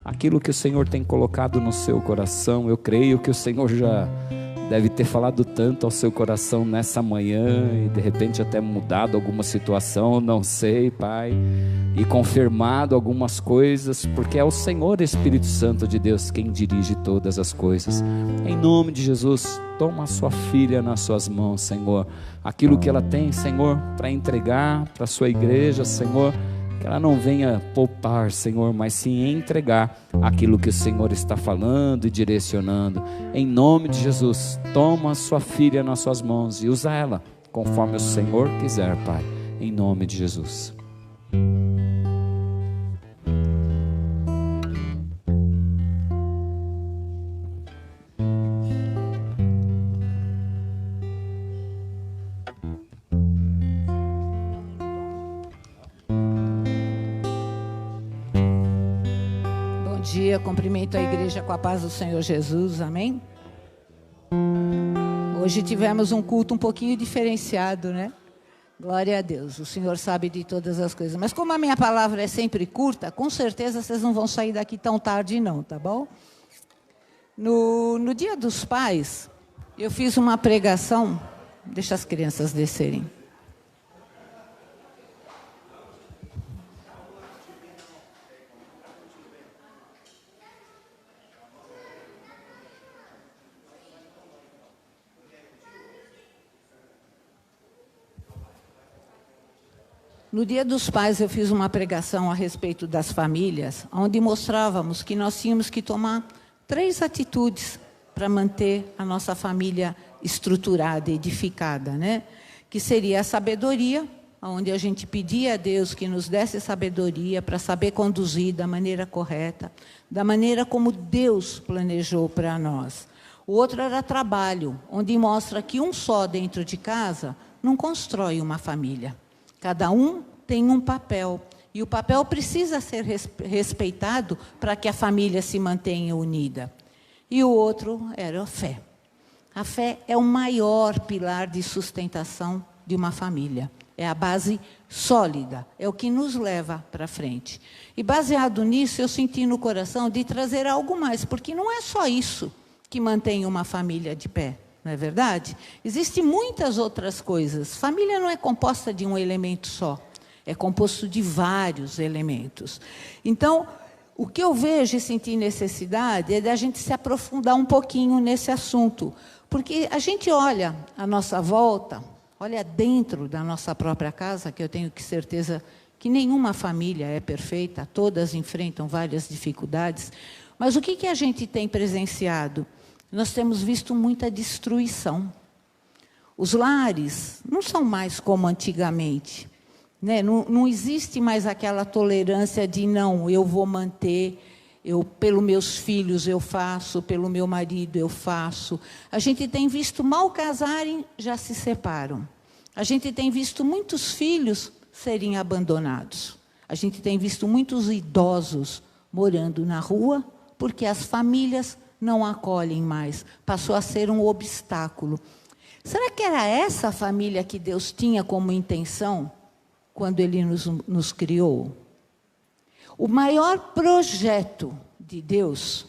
aquilo que o Senhor tem colocado no seu coração. Eu creio que o Senhor já deve ter falado tanto ao seu coração nessa manhã e de repente até mudado alguma situação, não sei, Pai, e confirmado algumas coisas, porque é o Senhor Espírito Santo de Deus quem dirige todas as coisas. Em nome de Jesus, toma a sua filha nas suas mãos, Senhor, aquilo que ela tem, Senhor, para entregar para a sua igreja, Senhor, que ela não venha poupar, Senhor, mas sim entregar aquilo que o Senhor está falando e direcionando. Em nome de Jesus, toma a sua filha nas suas mãos e usa ela conforme o Senhor quiser, Pai. Em nome de Jesus. Cumprimento a igreja com a paz do Senhor Jesus, amém? Hoje tivemos um culto um pouquinho diferenciado, né? Glória a Deus, o Senhor sabe de todas as coisas. Mas como a minha palavra é sempre curta, com certeza vocês não vão sair daqui tão tarde não, tá bom? No Dia dos Pais, eu fiz uma pregação, deixa as crianças descerem. No Dia dos Pais, eu fiz uma pregação a respeito das famílias, onde mostrávamos que nós tínhamos que tomar 3 atitudes para manter a nossa família estruturada, edificada, né? Que seria a sabedoria, onde a gente pedia a Deus que nos desse sabedoria para saber conduzir da maneira correta, da maneira como Deus planejou para nós. O outro era trabalho, onde mostra que um só dentro de casa não constrói uma família. Cada um tem um papel, e o papel precisa ser respeitado para que a família se mantenha unida. E o outro era a fé. A fé é o maior pilar de sustentação de uma família. É a base sólida, é o que nos leva para frente. E baseado nisso, eu senti no coração de trazer algo mais, porque não é só isso que mantém uma família de pé. Não é verdade? Existem muitas outras coisas. Família não é composta de um elemento só. É composto de vários elementos. Então, o que eu vejo e senti necessidade é da gente se aprofundar um pouquinho nesse assunto. Porque a gente olha à nossa volta, olha dentro da nossa própria casa, que eu tenho certeza que nenhuma família é perfeita, todas enfrentam várias dificuldades. Mas o que a gente tem presenciado? Nós temos visto muita destruição. Os lares não são mais como antigamente, né? Não existe mais aquela tolerância de não, eu vou manter, pelos meus filhos eu faço, pelo meu marido eu faço. A gente tem visto mal casarem, já se separam. A gente tem visto muitos filhos serem abandonados. A gente tem visto muitos idosos morando na rua, porque as famílias não acolhem mais, passou a ser um obstáculo. Será que era essa a família que Deus tinha como intenção quando Ele nos criou? O maior projeto de Deus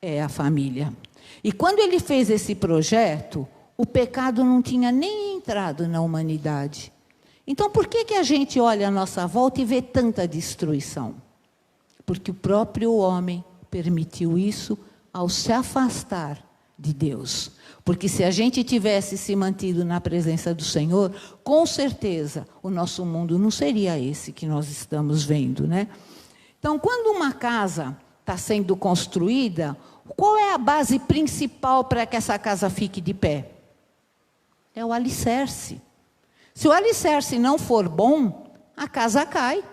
é a família. E quando Ele fez esse projeto, o pecado não tinha nem entrado na humanidade. Então, por que a gente olha à nossa volta e vê tanta destruição? Porque o próprio homem permitiu isso ao se afastar de Deus. Porque se a gente tivesse se mantido na presença do Senhor, com certeza o nosso mundo não seria esse que nós estamos vendo, né? Então, quando uma casa está sendo construída, qual é a base principal para que essa casa fique de pé? É o alicerce. Se o alicerce não for bom, a casa cai.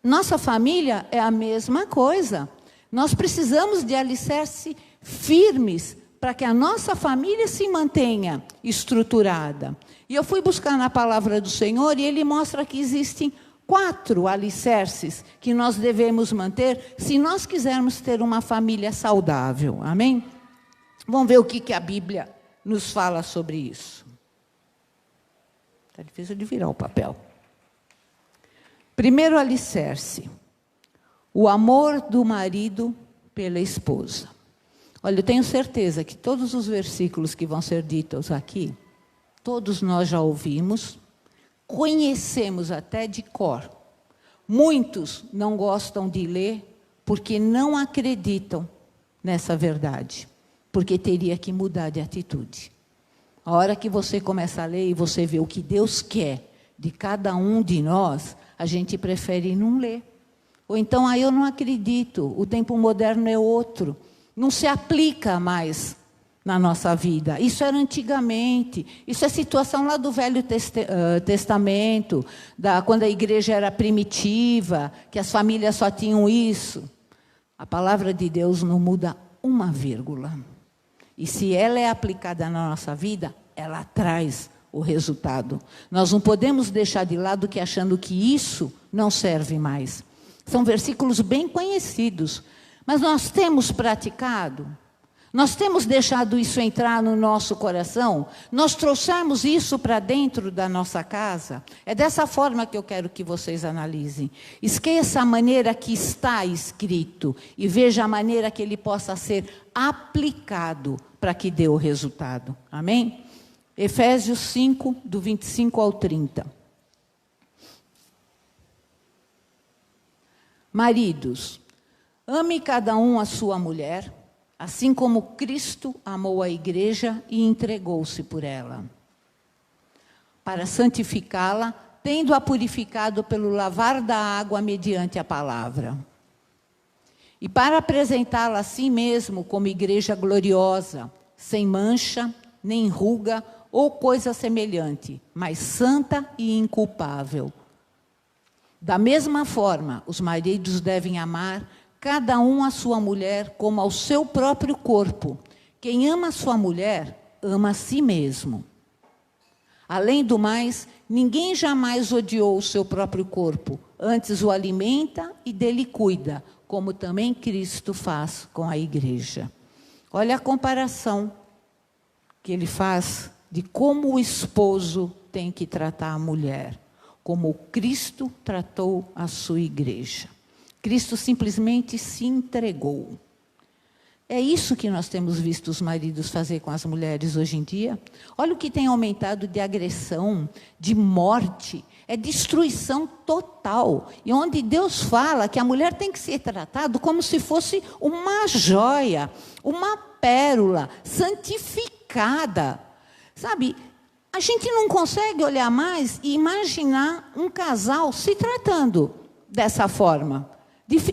Nossa família é a mesma coisa. Nós precisamos de alicerce firmes para que a nossa família se mantenha estruturada. E eu fui buscar na palavra do Senhor e Ele mostra que existem 4 alicerces que nós devemos manter se nós quisermos ter uma família saudável. Amém? Vamos ver o que a Bíblia nos fala sobre isso. Está difícil de virar o papel. Primeiro alicerce. O amor do marido pela esposa. Olha, eu tenho certeza que todos os versículos que vão ser ditos aqui, todos nós já ouvimos, conhecemos até de cor. Muitos não gostam de ler porque não acreditam nessa verdade, porque teria que mudar de atitude. A hora que você começa a ler e você vê o que Deus quer de cada um de nós, a gente prefere não ler. Ou então, eu não acredito, o tempo moderno é outro, não se aplica mais na nossa vida. Isso era antigamente, isso é situação lá do Velho Testamento, quando a igreja era primitiva, que as famílias só tinham isso. A palavra de Deus não muda uma vírgula. E se ela é aplicada na nossa vida, ela traz o resultado. Nós não podemos deixar de lado que achando que isso não serve mais. São versículos bem conhecidos, mas nós temos praticado, nós temos deixado isso entrar no nosso coração, nós trouxemos isso para dentro da nossa casa. É dessa forma que eu quero que vocês analisem. Esqueça a maneira que está escrito e veja a maneira que ele possa ser aplicado para que dê o resultado. Amém? Efésios 5, do 25 ao 30. Maridos, ame cada um a sua mulher, assim como Cristo amou a igreja e entregou-se por ela, para santificá-la, tendo-a purificado pelo lavar da água mediante a palavra, e para apresentá-la a si mesmo como igreja gloriosa, sem mancha, nem ruga ou coisa semelhante, mas santa e inculpável. Da mesma forma, os maridos devem amar cada um a sua mulher como ao seu próprio corpo. Quem ama a sua mulher, ama a si mesmo. Além do mais, ninguém jamais odiou o seu próprio corpo, antes o alimenta e dele cuida, como também Cristo faz com a igreja. Olha a comparação que ele faz de como o esposo tem que tratar a mulher. Como Cristo tratou a sua igreja. Cristo simplesmente se entregou. É isso que nós temos visto os maridos fazer com as mulheres hoje em dia. Olha o que tem aumentado de agressão, de morte, é destruição total. E onde Deus fala que a mulher tem que ser tratada como se fosse uma joia, uma pérola, santificada. Sabe? A gente não consegue olhar mais e imaginar um casal se tratando dessa forma.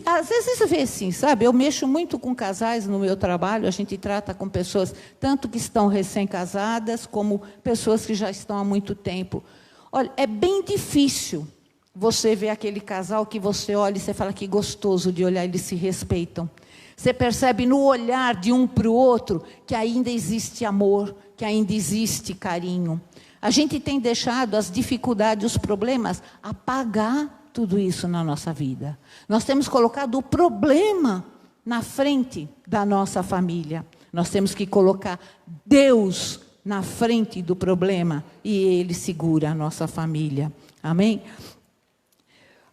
Às vezes você vê assim, sabe? Eu mexo muito com casais no meu trabalho, a gente trata com pessoas tanto que estão recém-casadas, como pessoas que já estão há muito tempo. Olha, é bem difícil você ver aquele casal que você olha e você fala que gostoso de olhar, eles se respeitam. Você percebe no olhar de um para o outro que ainda existe amor, que ainda existe carinho. A gente tem deixado as dificuldades, os problemas, apagar tudo isso na nossa vida. Nós temos colocado o problema na frente da nossa família. Nós temos que colocar Deus na frente do problema e Ele segura a nossa família. Amém?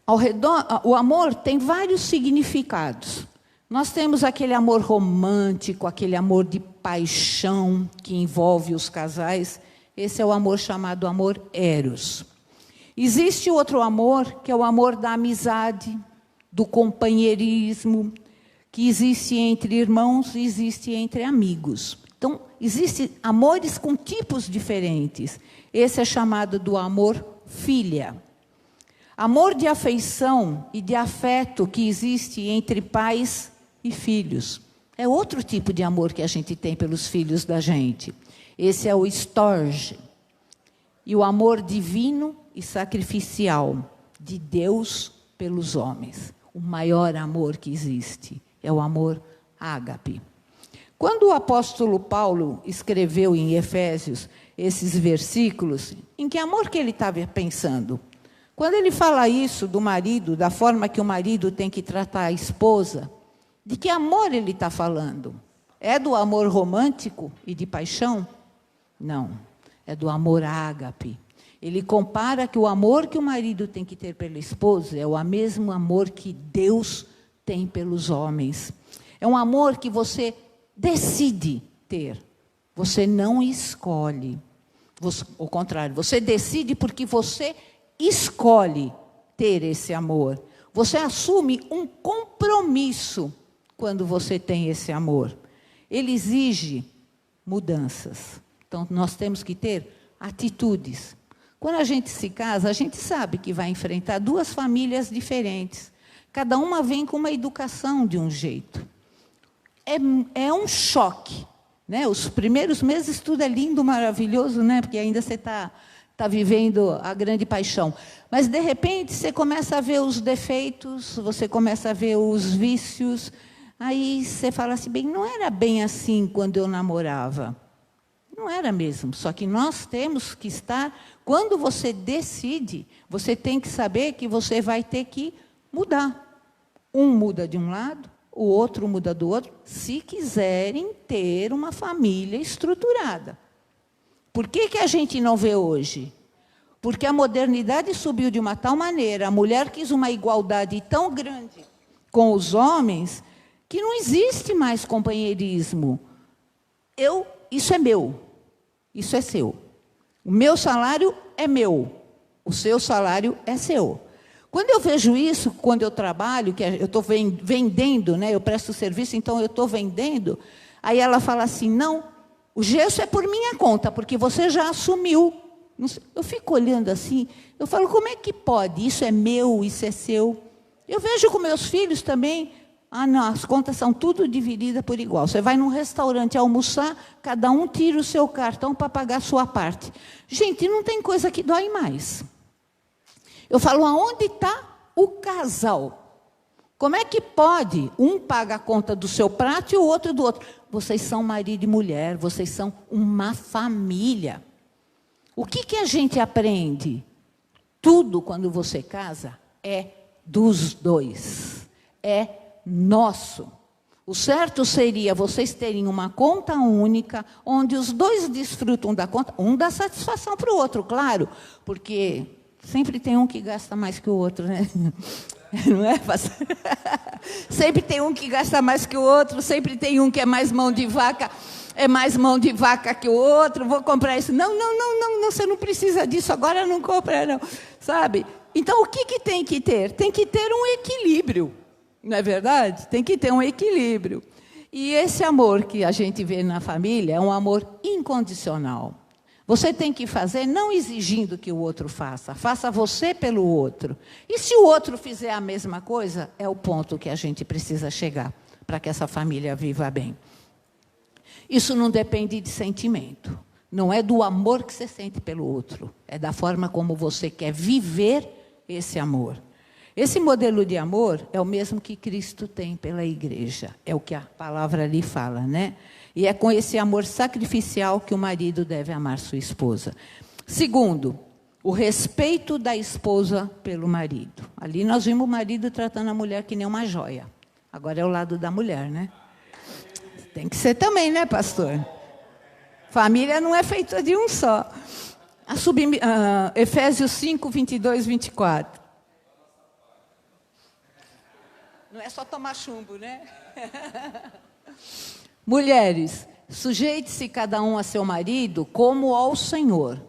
Ao redor, o amor tem vários significados. Nós temos aquele amor romântico, aquele amor de paixão que envolve os casais. Esse é o amor chamado amor eros. Existe outro amor, que é o amor da amizade, do companheirismo, que existe entre irmãos e existe entre amigos. Então, existem amores com tipos diferentes. Esse é chamado do amor filia. Amor de afeição e de afeto que existe entre pais e filhos. É outro tipo de amor que a gente tem pelos filhos da gente. Esse é o storge. E o amor divino e sacrificial de Deus pelos homens. O maior amor que existe é o amor ágape. Quando o apóstolo Paulo escreveu em Efésios esses versículos, em que amor que ele estava pensando? Quando ele fala isso do marido, da forma que o marido tem que tratar a esposa, de que amor ele está falando? É do amor romântico e de paixão? Não, é do amor ágape. Ele compara que o amor que o marido tem que ter pela esposa é o mesmo amor que Deus tem pelos homens. É um amor que você decide ter. Você não escolhe. Ao contrário, você decide porque você escolhe ter esse amor. Você assume um compromisso quando você tem esse amor. Ele exige mudanças. Então, nós temos que ter atitudes. Quando a gente se casa, a gente sabe que vai enfrentar duas famílias diferentes. Cada uma vem com uma educação de um jeito. É um choque, né? Os primeiros meses tudo é lindo, maravilhoso, né? Porque ainda você está vivendo a grande paixão. Mas, de repente, você começa a ver os defeitos, você começa a ver os vícios. Aí você fala assim, bem, não era bem assim quando eu namorava. Não era mesmo, só que nós temos que estar... Quando você decide, você tem que saber que você vai ter que mudar. Um muda de um lado, o outro muda do outro, se quiserem ter uma família estruturada. Por que a gente não vê hoje? Porque a modernidade subiu de uma tal maneira, a mulher quis uma igualdade tão grande com os homens, que não existe mais companheirismo. Isso é meu, isso é seu. O meu salário é meu, o seu salário é seu. Quando eu vejo isso, quando eu trabalho, que eu estou vendendo, né, eu presto serviço, então eu estou vendendo, aí ela fala assim, não, o gesso é por minha conta, porque você já assumiu. Eu fico olhando assim, eu falo, como é que pode? Isso é meu, isso é seu. Eu vejo com meus filhos também, não, as contas são tudo divididas por igual. Você vai num restaurante almoçar, cada um tira o seu cartão para pagar a sua parte. Gente, não tem coisa que dói mais. Eu falo, aonde está o casal? Como é que pode? Um paga a conta do seu prato e o outro do outro. Vocês são marido e mulher, vocês são uma família. O que a gente aprende? Tudo, quando você casa, é dos dois. É nosso. O certo seria vocês terem uma conta única, onde os dois desfrutam da conta, um dá satisfação para o outro, claro, porque sempre tem um que gasta mais que o outro, né? Não é? Sempre tem um que gasta mais que o outro, sempre tem um que é mais mão de vaca que o outro, vou comprar isso. Não, você não precisa disso, agora não compra, não. Sabe? Então, o que tem que ter? Tem que ter um equilíbrio, não é verdade? Tem que ter um equilíbrio. E esse amor que a gente vê na família é um amor incondicional. Você tem que fazer não exigindo que o outro faça, faça você pelo outro. E se o outro fizer a mesma coisa, é o ponto que a gente precisa chegar para que essa família viva bem. Isso não depende de sentimento, não é do amor que você sente pelo outro, é da forma como você quer viver esse amor. Esse modelo de amor é o mesmo que Cristo tem pela igreja, é o que a palavra ali fala, né? E é com esse amor sacrificial que o marido deve amar sua esposa. Segundo, o respeito da esposa pelo marido. Ali nós vimos o marido tratando a mulher que nem uma joia. Agora é o lado da mulher, né? Tem que ser também, né, pastor? Família não é feita de um só. Efésios 5, 22, 24. Não é só tomar chumbo, né? Mulheres, sujeite-se cada um a seu marido como ao Senhor.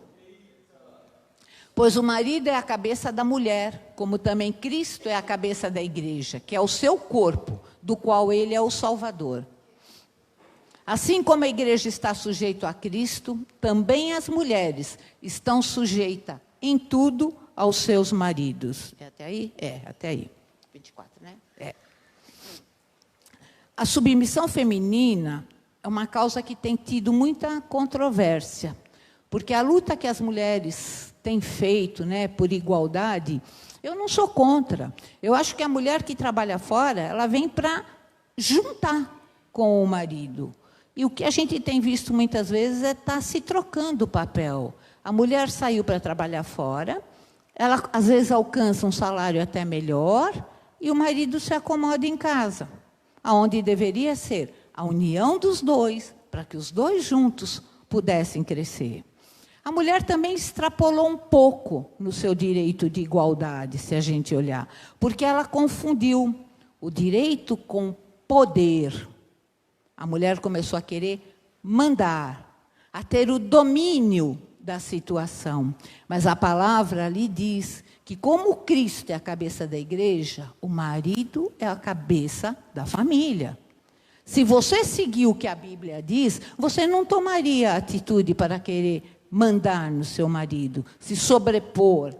Pois o marido é a cabeça da mulher, como também Cristo é a cabeça da igreja, que é o seu corpo, do qual ele é o Salvador. Assim como a igreja está sujeita a Cristo, também as mulheres estão sujeitas em tudo aos seus maridos. É até aí? É, até aí. 24, né? É. A submissão feminina é uma causa que tem tido muita controvérsia, porque a luta que as mulheres têm feito, né, por igualdade, eu não sou contra. Eu acho que a mulher que trabalha fora, ela vem para juntar com o marido. E o que a gente tem visto muitas vezes é estar se trocando o papel. A mulher saiu para trabalhar fora, ela às vezes alcança um salário até melhor, e o marido se acomoda em casa, aonde deveria ser a união dos dois, para que os dois juntos pudessem crescer. A mulher também extrapolou um pouco no seu direito de igualdade, se a gente olhar, porque ela confundiu o direito com poder. A mulher começou a querer mandar, a ter o domínio da situação. Mas a palavra ali diz que, como Cristo é a cabeça da igreja, o marido é a cabeça da família. Se você seguir o que a Bíblia diz, você não tomaria atitude para querer mandar no seu marido, se sobrepor.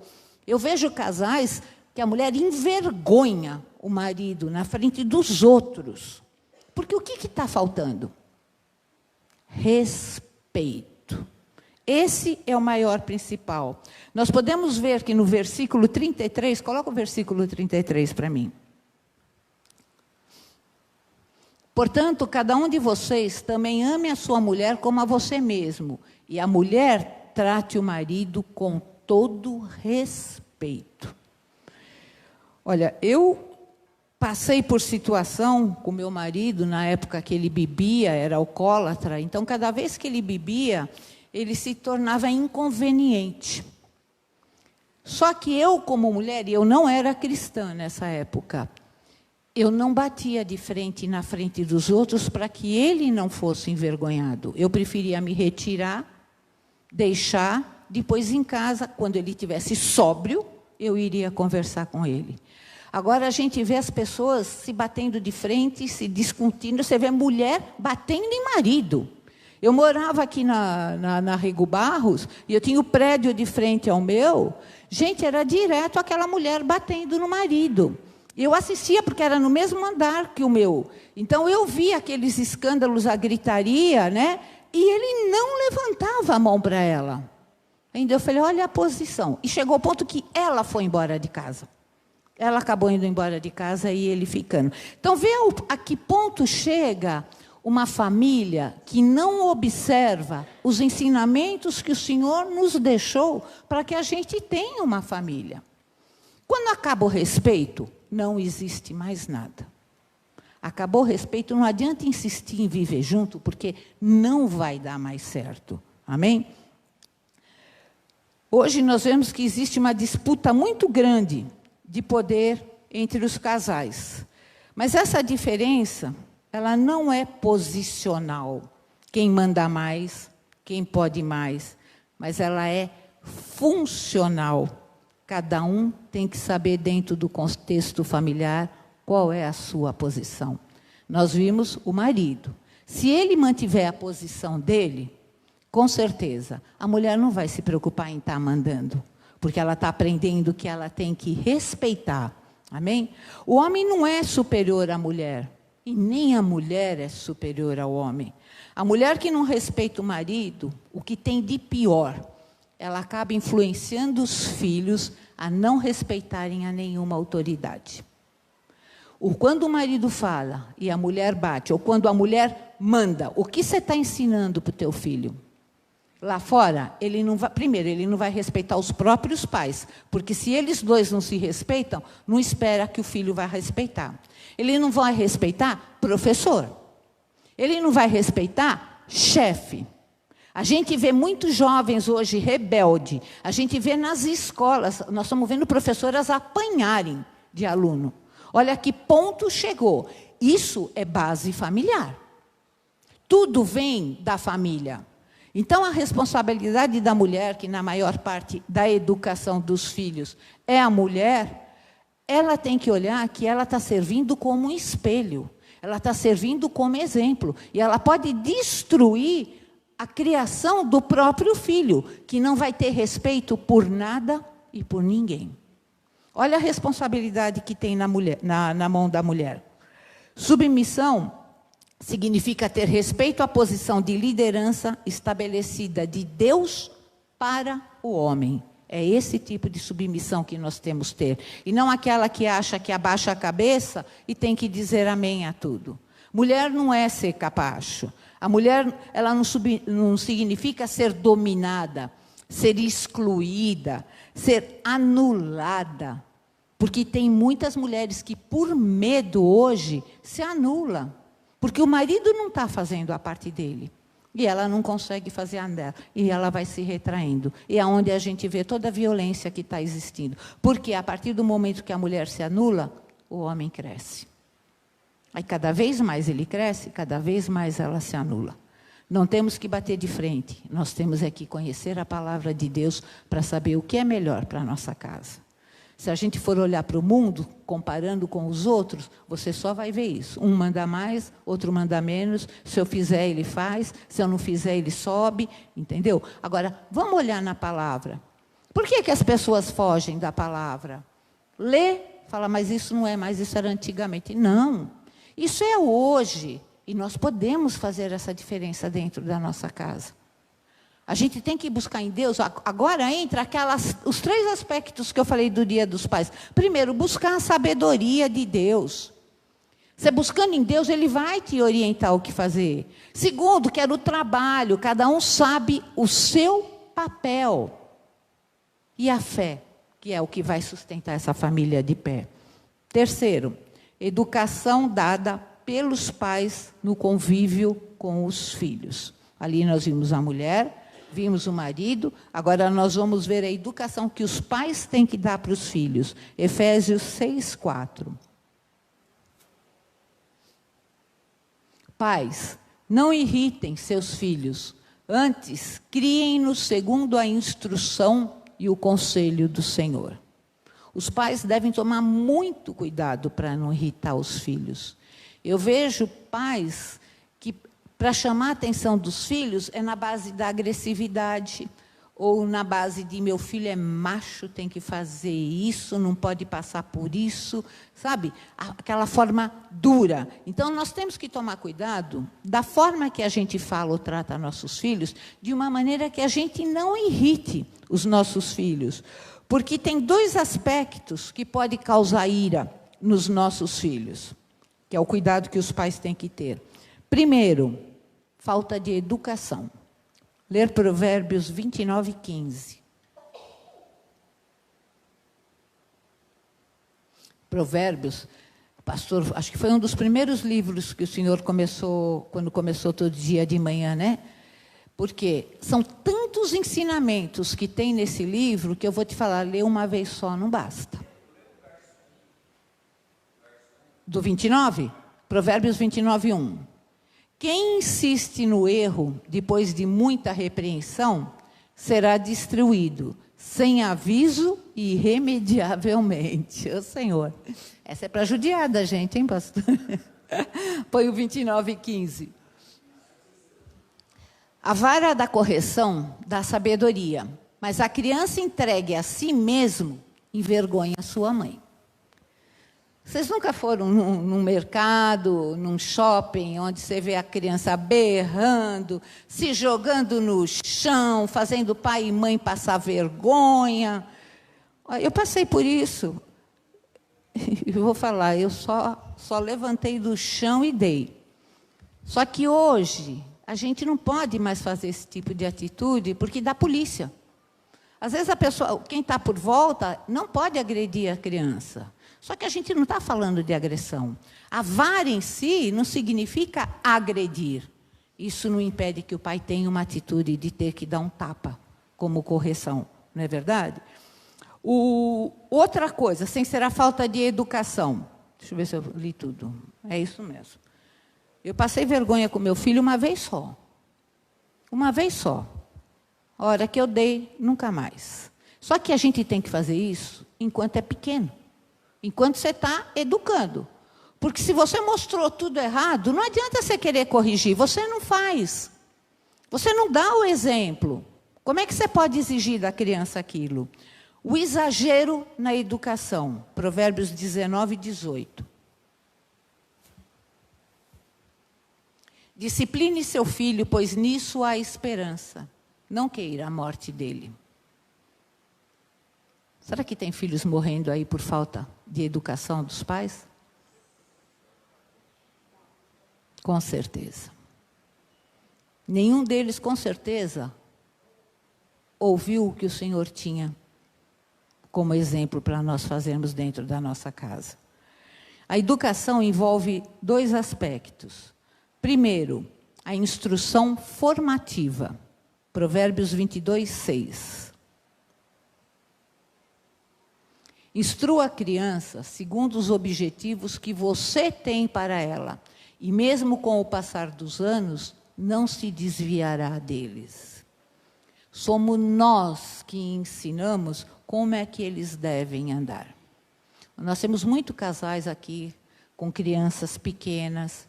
Eu vejo casais que a mulher envergonha o marido na frente dos outros. Porque o que está faltando? Respeito. Esse é o maior principal. Nós podemos ver que no versículo 33, coloca o versículo 33 para mim. Portanto, cada um de vocês também ame a sua mulher como a você mesmo, e a mulher trate o marido com todo respeito. Olha, eu passei por situação com meu marido, na época que ele bebia, era alcoólatra, então cada vez que ele bebia, ele se tornava inconveniente. Só que eu, como mulher, e eu não era cristã nessa época, eu não batia de frente na frente dos outros para que ele não fosse envergonhado. Eu preferia me retirar, deixar, depois em casa, quando ele estivesse sóbrio, eu iria conversar com ele. Agora a gente vê as pessoas se batendo de frente, se discutindo, você vê mulher batendo em marido. Eu morava aqui na Rego Barros, e eu tinha o prédio de frente ao meu, gente, era direto aquela mulher batendo no marido. Eu assistia, porque era no mesmo andar que o meu. Então, eu via aqueles escândalos, a gritaria, né? E ele não levantava a mão para ela. Ainda eu falei, olha a posição. E chegou ao ponto que ela foi embora de casa. Ela acabou indo embora de casa e ele ficando. Então, vê a que ponto chega uma família que não observa os ensinamentos que o Senhor nos deixou para que a gente tenha uma família. Quando acaba o respeito, não existe mais nada. Acabou o respeito, não adianta insistir em viver junto, porque não vai dar mais certo. Amém? Hoje nós vemos que existe uma disputa muito grande de poder entre os casais. Mas essa diferença, ela não é posicional. Quem manda mais, quem pode mais. Mas ela é funcional. Cada um tem que saber, dentro do contexto familiar, qual é a sua posição. Nós vimos o marido. Se ele mantiver a posição dele, com certeza, a mulher não vai se preocupar em estar mandando, porque ela está aprendendo que ela tem que respeitar. Amém? O homem não é superior à mulher, e nem a mulher é superior ao homem. A mulher que não respeita o marido, o que tem de pior, ela acaba influenciando os filhos a não respeitarem a nenhuma autoridade. Quando o marido fala e a mulher bate, ou quando a mulher manda, o que você está ensinando para o teu filho? Lá fora, ele não vai, primeiro, ele não vai respeitar os próprios pais, porque se eles dois não se respeitam, não espera que o filho vá respeitar. Ele não vai respeitar professor. Ele não vai respeitar chefe. A gente vê muitos jovens hoje rebeldes. A gente vê nas escolas, nós estamos vendo professoras apanharem de aluno. Olha que ponto chegou. Isso é base familiar. Tudo vem da família. Então, a responsabilidade da mulher, que na maior parte da educação dos filhos é a mulher, ela tem que olhar que ela está servindo como um espelho. Ela está servindo como exemplo. E ela pode destruir a criação do próprio filho, que não vai ter respeito por nada e por ninguém. Olha a responsabilidade que tem na mão da mulher. Submissão significa ter respeito à posição de liderança estabelecida de Deus para o homem. É esse tipo de submissão que nós temos que ter. E não aquela que acha que abaixa a cabeça e tem que dizer amém a tudo. Mulher não é ser capacho. A mulher, ela não significa ser dominada, ser excluída, ser anulada. Porque tem muitas mulheres que, por medo hoje, se anulam. Porque o marido não está fazendo a parte dele. E ela não consegue fazer a dela. E ela vai se retraindo. E é onde a gente vê toda a violência que está existindo. Porque a partir do momento que a mulher se anula, o homem cresce. Aí cada vez mais ele cresce, cada vez mais ela se anula. Não temos que bater de frente, nós temos que conhecer a palavra de Deus para saber o que é melhor para a nossa casa. Se a gente for olhar para o mundo, comparando com os outros, você só vai ver isso. Um manda mais, outro manda menos. Se eu fizer, ele faz. Se eu não fizer, ele sobe. Entendeu? Agora, vamos olhar na palavra. Por que as pessoas fogem da palavra? Lê, fala, mas isso não é mais, isso era antigamente. Não, isso é hoje. E nós podemos fazer essa diferença dentro da nossa casa. A gente tem que buscar em Deus. Agora entra os 3 aspectos que eu falei do Dia dos Pais. Primeiro, buscar a sabedoria de Deus. Você buscando em Deus, Ele vai te orientar o que fazer. Segundo, que era o trabalho. Cada um sabe o seu papel. E a fé, que é o que vai sustentar essa família de pé. Terceiro, educação dada pelos pais no convívio com os filhos. Ali nós vimos a mulher, vimos o marido, agora nós vamos ver a educação que os pais têm que dar para os filhos. Efésios 6:4. Pais, não irritem seus filhos, antes criem-nos segundo a instrução e o conselho do Senhor. Os pais devem tomar muito cuidado para não irritar os filhos. Eu vejo pais que, para chamar a atenção dos filhos, é na base da agressividade, ou na base de meu filho é macho, tem que fazer isso, não pode passar por isso, sabe? Aquela forma dura. Então, nós temos que tomar cuidado da forma que a gente fala ou trata nossos filhos, de uma maneira que a gente não irrite os nossos filhos. Porque tem 2 aspectos que podem causar ira nos nossos filhos, que é o cuidado que os pais têm que ter. Primeiro, falta de educação. Ler Provérbios 29:15. Provérbios, pastor, acho que foi um dos primeiros livros que o senhor começou, quando começou todo dia de manhã, né? Porque são tantos ensinamentos que tem nesse livro, que eu vou te falar, ler uma vez só não basta. Do 29? Provérbios 29:1. Quem insiste no erro, depois de muita repreensão, será destruído, sem aviso e irremediavelmente. Ô Senhor, essa é para judiar da gente, hein, pastor? Põe o 29:15. A vara da correção dá sabedoria, mas a criança entregue a si mesmo envergonha a sua mãe. Vocês nunca foram num mercado, num shopping, onde você vê a criança berrando, se jogando no chão, fazendo pai e mãe passar vergonha? Eu passei por isso. Eu vou falar, eu só levantei do chão e dei. Só que hoje, a gente não pode mais fazer esse tipo de atitude, porque dá polícia. Às vezes a pessoa, quem está por volta, não pode agredir a criança. Só que a gente não está falando de agressão. A vara em si não significa agredir. Isso não impede que o pai tenha uma atitude de ter que dar um tapa como correção, não é verdade? Outra coisa, sem ser a falta de educação. Deixa eu ver se eu li tudo. É isso mesmo. Eu passei vergonha com meu filho uma vez só. Uma vez só. A hora que eu dei, nunca mais. Só que a gente tem que fazer isso enquanto é pequeno. Enquanto você está educando. Porque se você mostrou tudo errado, não adianta você querer corrigir. Você não faz. Você não dá o exemplo. Como é que você pode exigir da criança aquilo? O exagero na educação. Provérbios 19:18. Discipline seu filho, pois nisso há esperança. Não queira a morte dele. Será que tem filhos morrendo aí por falta de educação dos pais? Com certeza. Nenhum deles, com certeza, ouviu o que o Senhor tinha como exemplo para nós fazermos dentro da nossa casa. A educação envolve 2 aspectos. Primeiro, a instrução formativa. Provérbios 22:6. Instrua a criança segundo os objetivos que você tem para ela. E mesmo com o passar dos anos, não se desviará deles. Somos nós que ensinamos como é que eles devem andar. Nós temos muitos casais aqui com crianças pequenas,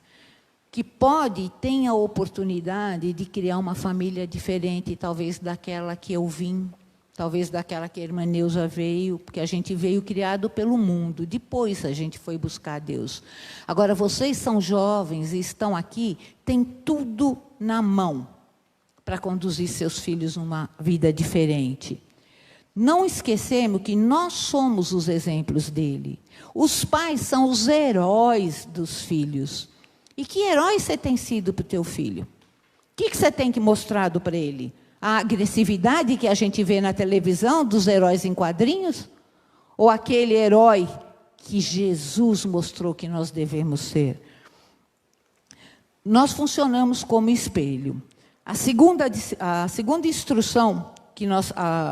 que pode e tem a oportunidade de criar uma família diferente, talvez daquela que eu vim, talvez daquela que a irmã Neuza veio, porque a gente veio criado pelo mundo, depois a gente foi buscar Deus. Agora, vocês são jovens e estão aqui, têm tudo na mão para conduzir seus filhos numa vida diferente. Não esquecemos que nós somos os exemplos dele. Os pais são os heróis dos filhos. E que herói você tem sido para o teu filho? O que você tem que mostrado para ele? A agressividade que a gente vê na televisão dos heróis em quadrinhos? Ou aquele herói que Jesus mostrou que nós devemos ser? Nós funcionamos como espelho. A segunda instrução,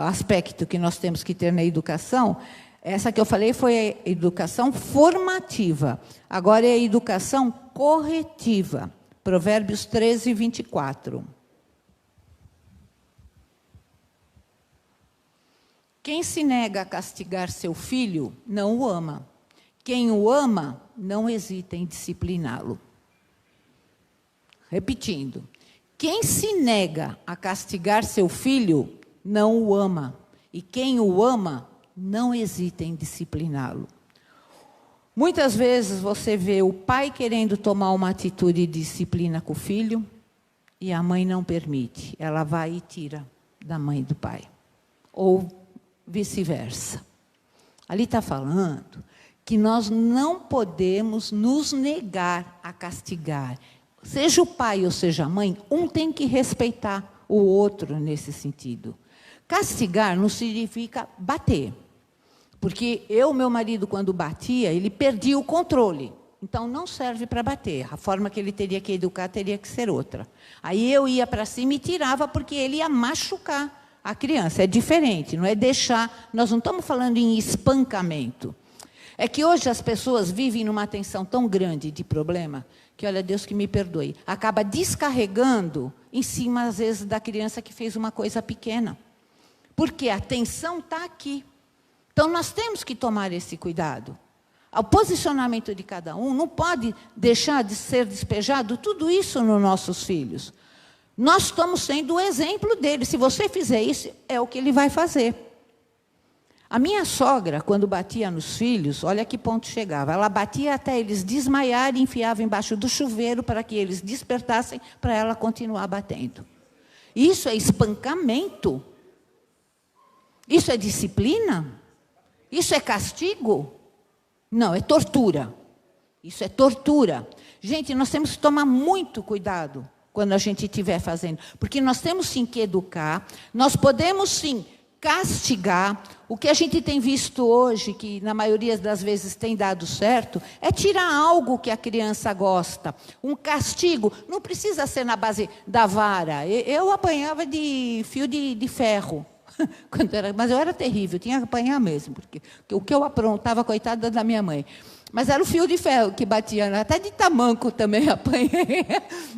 aspecto que nós temos que ter na educação, essa que eu falei foi a educação formativa. Agora é a educação corretiva. Provérbios 13, 24. Quem se nega a castigar seu filho, não o ama. Quem o ama, não hesita em discipliná-lo. Repetindo. Quem se nega a castigar seu filho, não o ama. E quem o ama, não hesita em discipliná-lo. Muitas vezes você vê o pai querendo tomar uma atitude de disciplina com o filho e a mãe não permite. Ela vai e tira da mãe do pai. Ou vice-versa. Ali está falando que nós não podemos nos negar a castigar. Seja o pai ou seja a mãe, um tem que respeitar o outro nesse sentido. Castigar não significa bater. Porque meu marido, quando batia, ele perdia o controle. Então, não serve para bater. A forma que ele teria que educar teria que ser outra. Aí eu ia para cima e tirava, porque ele ia machucar a criança. É diferente, não é deixar... Nós não estamos falando em espancamento. É que hoje as pessoas vivem numa tensão tão grande de problema, que, olha, Deus que me perdoe, acaba descarregando em cima, às vezes, da criança que fez uma coisa pequena. Porque a tensão está aqui. Então, nós temos que tomar esse cuidado. O posicionamento de cada um não pode deixar de ser despejado tudo isso nos nossos filhos. Nós estamos sendo o exemplo dele. Se você fizer isso, é o que ele vai fazer. A minha sogra, quando batia nos filhos, olha que ponto chegava. Ela batia até eles desmaiarem e enfiava embaixo do chuveiro para que eles despertassem, para ela continuar batendo. Isso é espancamento? Isso é disciplina? Isso é castigo? Não, é tortura. Isso é tortura. Gente, nós temos que tomar muito cuidado quando a gente estiver fazendo. Porque nós temos sim que educar, nós podemos sim castigar. O que a gente tem visto hoje, que na maioria das vezes tem dado certo, é tirar algo que a criança gosta. Um castigo, não precisa ser na base da vara. Eu apanhava de fio de ferro. Mas eu era terrível, tinha que apanhar mesmo, porque o que eu aprontava, coitada da minha mãe. Mas era o fio de ferro que batia, até de tamanco também apanhei,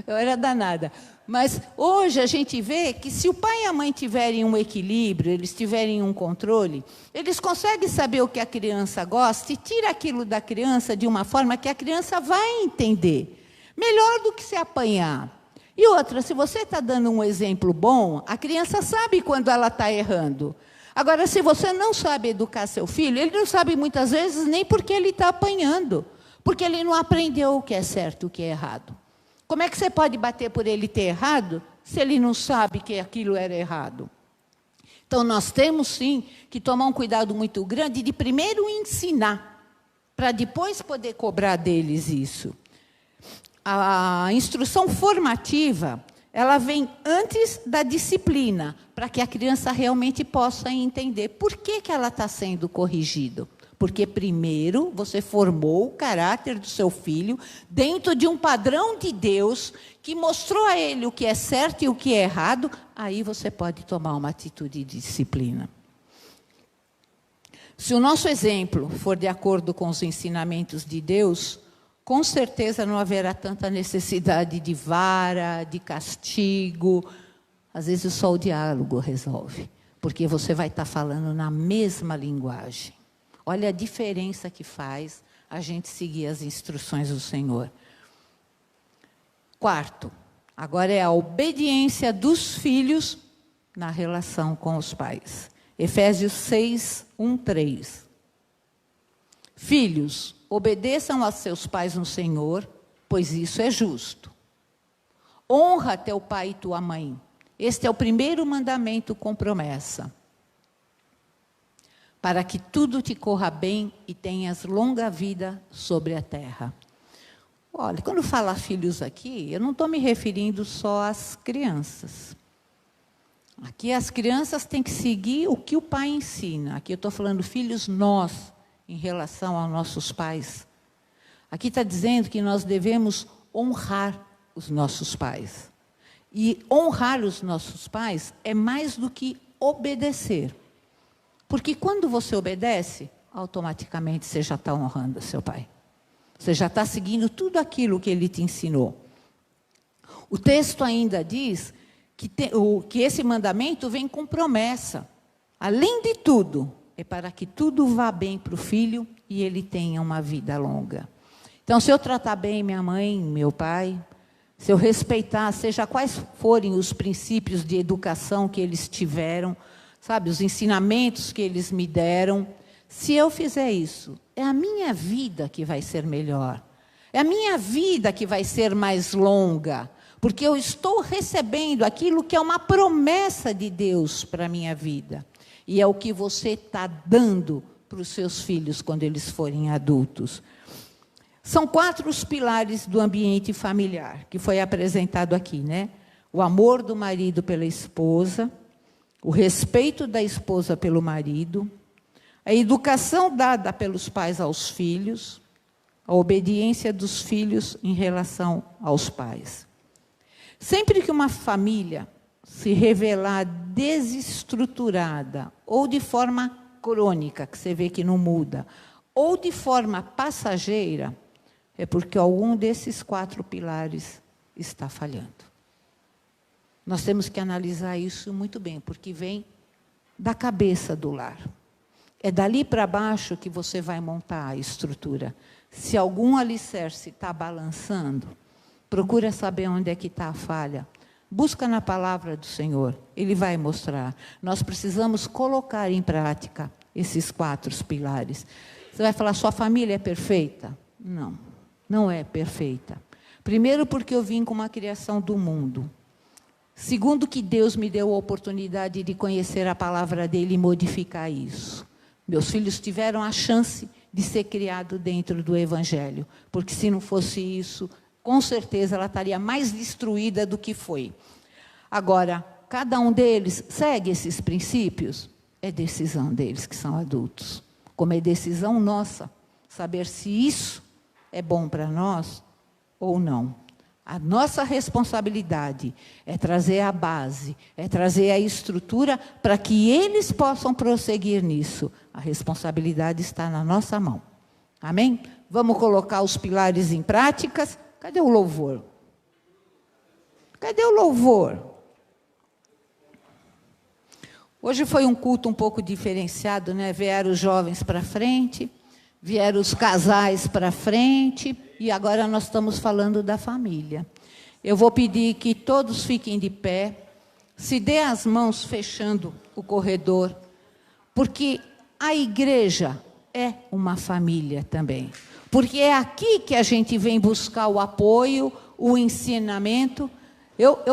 eu era danada. Mas hoje a gente vê que se o pai e a mãe tiverem um equilíbrio, eles tiverem um controle, eles conseguem saber o que a criança gosta e tira aquilo da criança de uma forma que a criança vai entender. Melhor do que se apanhar. E outra, se você está dando um exemplo bom, a criança sabe quando ela está errando. Agora, se você não sabe educar seu filho, ele não sabe muitas vezes nem porque ele está apanhando, porque ele não aprendeu o que é certo e o que é errado. Como é que você pode bater por ele ter errado, se ele não sabe que aquilo era errado? Então, nós temos sim que tomar um cuidado muito grande de primeiro ensinar, para depois poder cobrar deles isso. A instrução formativa, ela vem antes da disciplina, para que a criança realmente possa entender por que ela está sendo corrigida. Porque primeiro você formou o caráter do seu filho dentro de um padrão de Deus que mostrou a ele o que é certo e o que é errado, aí você pode tomar uma atitude de disciplina. Se o nosso exemplo for de acordo com os ensinamentos de Deus, com certeza não haverá tanta necessidade de vara, de castigo. Às vezes só o diálogo resolve, porque você vai estar falando na mesma linguagem. Olha a diferença que faz a gente seguir as instruções do Senhor. Quarto, agora é a obediência dos filhos na relação com os pais. Efésios 6, 1, 3. Filhos, obedeçam a seus pais no Senhor, pois isso é justo. Honra teu pai e tua mãe. Este é o primeiro mandamento com promessa, para que tudo te corra bem e tenhas longa vida sobre a terra. Olha, quando fala filhos aqui, eu não estou me referindo só às crianças. Aqui as crianças têm que seguir o que o pai ensina. Aqui eu estou falando filhos nós, em relação aos nossos pais. Aqui está dizendo que nós devemos honrar os nossos pais. E honrar os nossos pais é mais do que obedecer. Porque quando você obedece, automaticamente você já está honrando seu pai. Você já está seguindo tudo aquilo que ele te ensinou. O texto ainda diz que esse mandamento vem com promessa. Além de tudo, é para que tudo vá bem para o filho e ele tenha uma vida longa. Então, se eu tratar bem minha mãe, meu pai, se eu respeitar, seja quais forem os princípios de educação que eles tiveram, sabe, os ensinamentos que eles me deram, se eu fizer isso, é a minha vida que vai ser melhor. É a minha vida que vai ser mais longa, porque eu estou recebendo aquilo que é uma promessa de Deus para a minha vida. E é o que você está dando para os seus filhos quando eles forem adultos. São 4 os pilares do ambiente familiar, que foi apresentado aqui, né? O amor do marido pela esposa, o respeito da esposa pelo marido, a educação dada pelos pais aos filhos, a obediência dos filhos em relação aos pais. Sempre que uma família se revelar desestruturada, ou de forma crônica, que você vê que não muda, ou de forma passageira, é porque algum desses 4 pilares está falhando. Nós temos que analisar isso muito bem, porque vem da cabeça do lar. É dali para baixo que você vai montar a estrutura. Se algum alicerce está balançando, procura saber onde é que está a falha. Busca na palavra do Senhor, Ele vai mostrar. Nós precisamos colocar em prática esses 4 pilares. Você vai falar, sua família é perfeita? Não, não é perfeita. Primeiro, porque eu vim com uma criação do mundo. Segundo, que Deus me deu a oportunidade de conhecer a palavra dEle e modificar isso. Meus filhos tiveram a chance de ser criado dentro do Evangelho, porque se não fosse isso, com certeza ela estaria mais destruída do que foi. Agora, cada um deles segue esses princípios? É decisão deles, que são adultos. Como é decisão nossa, saber se isso é bom para nós ou não. A nossa responsabilidade é trazer a base, é trazer a estrutura para que eles possam prosseguir nisso. A responsabilidade está na nossa mão. Amém? Vamos colocar os pilares em práticas. Cadê o louvor? Cadê o louvor? Hoje foi um culto um pouco diferenciado, né? Vieram os jovens para frente, vieram os casais para frente, e agora nós estamos falando da família. Eu vou pedir que todos fiquem de pé, se dê as mãos fechando o corredor, porque a igreja é uma família também. Porque é aqui que a gente vem buscar o apoio, o ensinamento.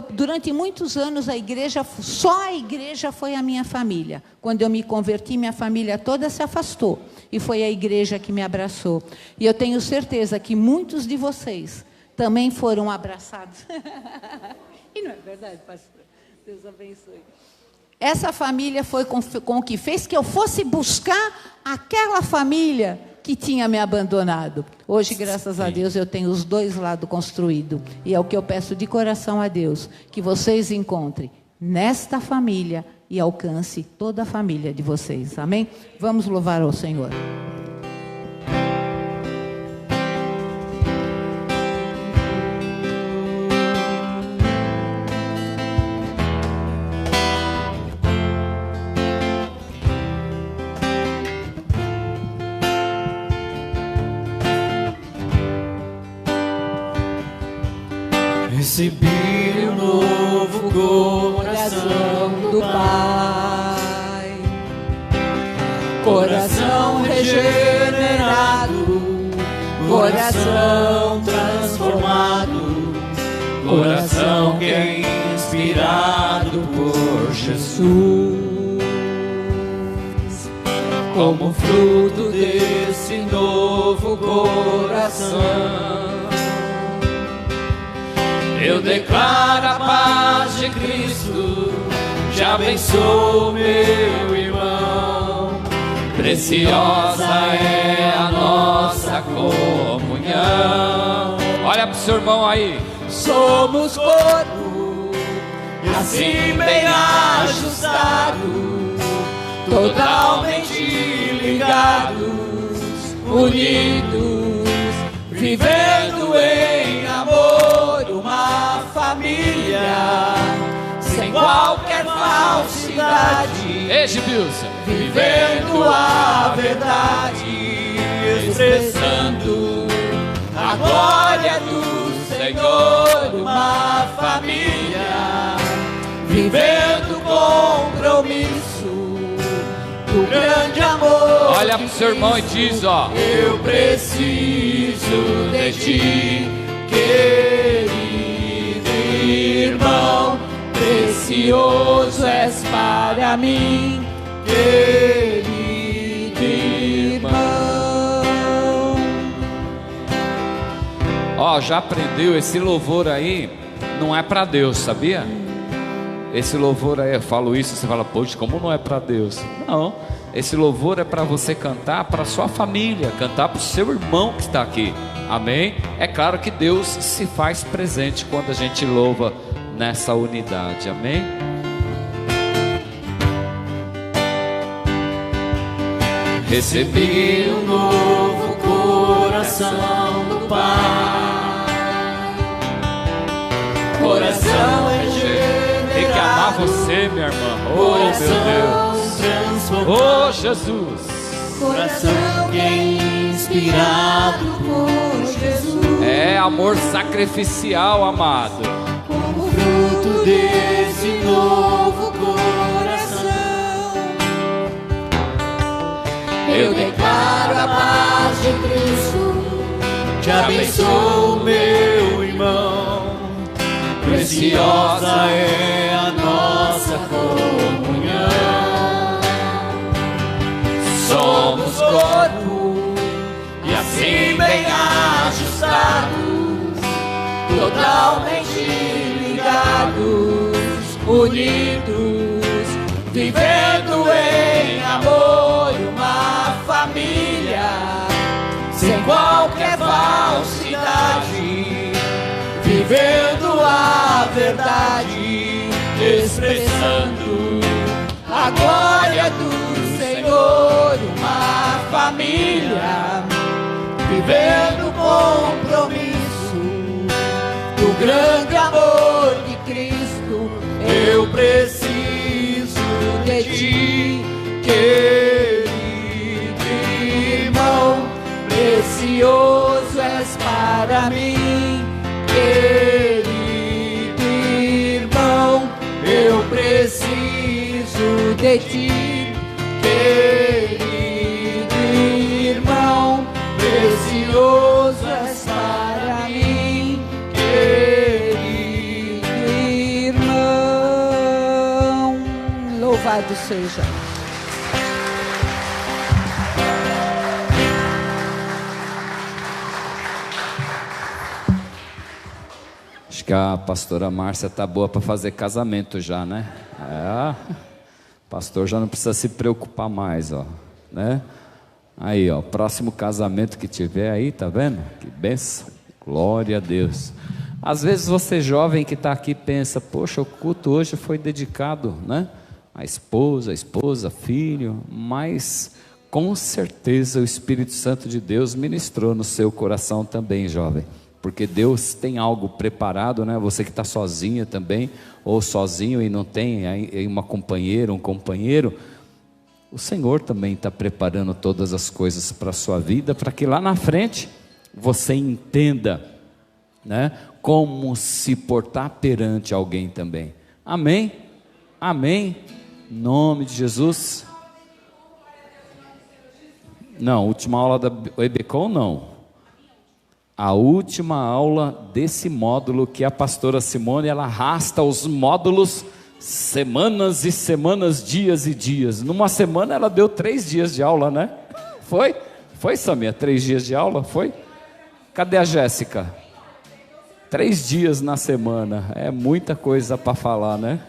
Durante muitos anos, só a igreja foi a minha família. Quando eu me converti, minha família toda se afastou. E foi a igreja que me abraçou. E eu tenho certeza que muitos de vocês também foram abraçados. E não é verdade, pastor? Deus abençoe. Essa família foi com o que fez que eu fosse buscar aquela família que tinha me abandonado. Hoje, graças a Deus, eu tenho os 2 lados construídos. E é o que eu peço de coração a Deus, que vocês encontrem nesta família e alcance toda a família de vocês. Amém? Vamos louvar ao Senhor. Recebi um novo coração do Pai, coração regenerado, coração transformado, coração que é inspirado por Jesus. Como fruto desse novo coração, eu declaro a paz de Cristo, já abençoo meu irmão. Preciosa é a nossa comunhão. Olha para o seu irmão aí. Somos corpo, assim bem ajustados, totalmente ligados, unidos, vivendo em amor, uma família sem qualquer falsidade, vivendo a verdade, expressando a glória do Senhor, uma família vivendo compromisso do grande amor. Olha pro seu irmão e diz, ó: eu preciso de ti, querido irmão, precioso és para mim, querido irmão. Ó, já aprendeu? Esse louvor aí não é para Deus, sabia? Esse louvor aí, eu falo isso, você fala, poxa, como não é para Deus? Não, esse louvor é para você cantar para sua família, cantar para o seu irmão que está aqui. Amém? É claro que Deus se faz presente quando a gente louva nessa unidade. Amém? Recebi um novo coração do Pai, coração tem que amar você, minha irmã. Oh, meu Deus. Oh, Jesus. Coração que é inspirado por Jesus. É amor sacrificial, amado. Como fruto desse novo coração, eu declaro a paz de Cristo, te abençoo, meu irmão. Preciosa é a nossa comunhão. Somos corpo e assim bem ajustados, totalmente ligados, unidos, vivendo em amor, uma família sem qualquer falsidade, vivendo a verdade, expressando a glória do Senhor, uma família vivendo compromisso do grande amor de Cristo. Eu preciso de ti, querido irmão, precioso és para mim, querido irmão, eu preciso de ti, querido irmão, precioso és para mim, querido irmão. Louvado seja. Acho que a pastora Márcia tá boa para fazer casamento já, né? É, o pastor já não precisa se preocupar mais, ó, né? Aí, ó, próximo casamento que tiver aí, tá vendo? Que bênção, glória a Deus. Às vezes você jovem que está aqui pensa, poxa, o culto hoje foi dedicado, né? A esposa, filho, mas com certeza o Espírito Santo de Deus ministrou no seu coração também, jovem, porque Deus tem algo preparado, né? Você que está sozinha também, ou sozinho e não tem aí uma companheira, um companheiro, o Senhor também está preparando todas as coisas para a sua vida, para que lá na frente você entenda, né, como se portar perante alguém também. Amém? Amém? Em nome de Jesus. Não, última aula da EBCOM não. A última aula desse módulo que a pastora Simone, ela arrasta os módulos semanas e semanas, dias e dias. Numa semana ela deu 3 dias de aula, né? Foi? Foi, Samia? 3 dias de aula? Foi? Cadê a Jéssica? 3 dias na semana. É muita coisa para falar, né?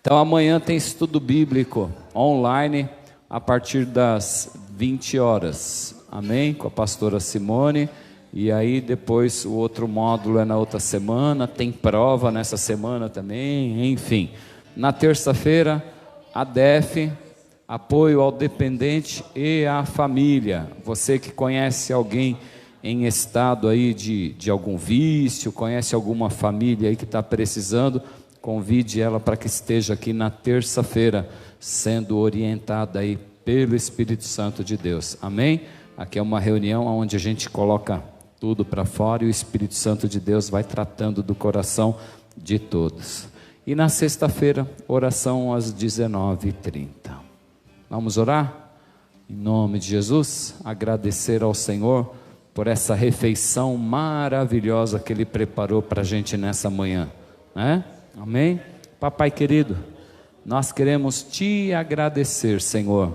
Então amanhã tem estudo bíblico online a partir das 20 horas. Amém? Com a pastora Simone. E aí depois o outro módulo é na outra semana. Tem prova nessa semana também. Enfim, na terça-feira, ADEF, apoio ao dependente e à família. Você que conhece alguém em estado aí de algum vício, conhece alguma família aí que está precisando, convide ela para que esteja aqui na terça-feira, sendo orientada aí pelo Espírito Santo de Deus. Amém? Aqui é uma reunião onde a gente coloca tudo para fora e o Espírito Santo de Deus vai tratando do coração de todos. E na sexta-feira, oração às 19h30. Vamos orar? Em nome de Jesus, agradecer ao Senhor por essa refeição maravilhosa que Ele preparou para a gente nessa manhã, né? Amém? Papai querido, nós queremos Te agradecer, Senhor,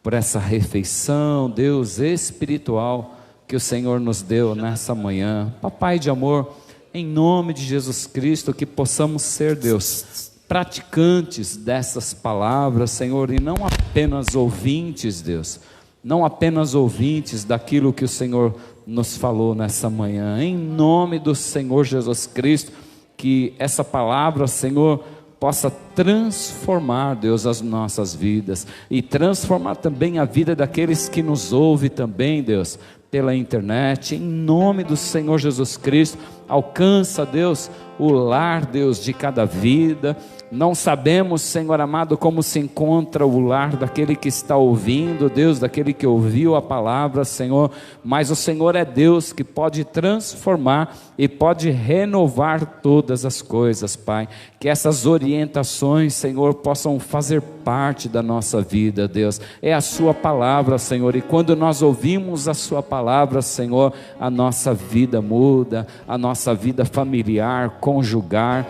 por essa refeição, Deus, espiritual, que o Senhor nos deu nessa manhã. Papai de amor, em nome de Jesus Cristo, que possamos ser, Deus, praticantes dessas palavras, Senhor, e não apenas ouvintes, Deus, não apenas ouvintes daquilo que o Senhor nos falou nessa manhã. Em nome do Senhor Jesus Cristo, que essa palavra, Senhor, possa transformar, Deus, as nossas vidas e transformar também a vida daqueles que nos ouvem também, Deus, pela internet. Em nome do Senhor Jesus Cristo, alcança, Deus, o lar, Deus, de cada vida. Não sabemos, Senhor amado, como se encontra o lar daquele que está ouvindo, Deus, daquele que ouviu a palavra, Senhor, mas o Senhor é Deus que pode transformar e pode renovar todas as coisas, Pai. Que essas orientações, Senhor, possam fazer parte da nossa vida, Deus. É a Sua palavra, Senhor, e quando nós ouvimos a Sua palavra, Senhor, a nossa vida muda, a nossa vida familiar, conjugal,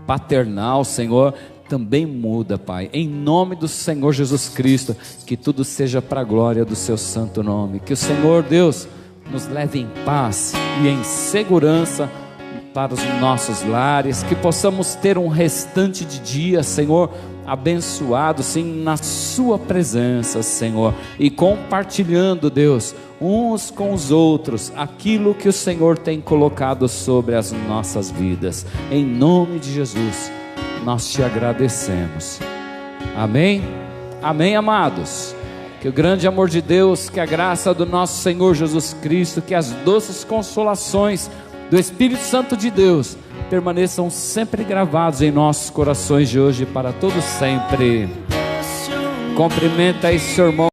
paternal, Senhor, também muda, Pai. Em nome do Senhor Jesus Cristo, que tudo seja para a glória do Seu santo nome. Que o Senhor Deus nos leve em paz e em segurança para os nossos lares, que possamos ter um restante de dia, Senhor, abençoado, sim, na Sua presença, Senhor, e compartilhando, Deus, uns com os outros, aquilo que o Senhor tem colocado sobre as nossas vidas. Em nome de Jesus, nós Te agradecemos. Amém? Amém, amados? Que o grande amor de Deus, que a graça do nosso Senhor Jesus Cristo, que as doces consolações do Espírito Santo de Deus permaneçam sempre gravados em nossos corações de hoje e para todos sempre. Cumprimenta aí seu irmão.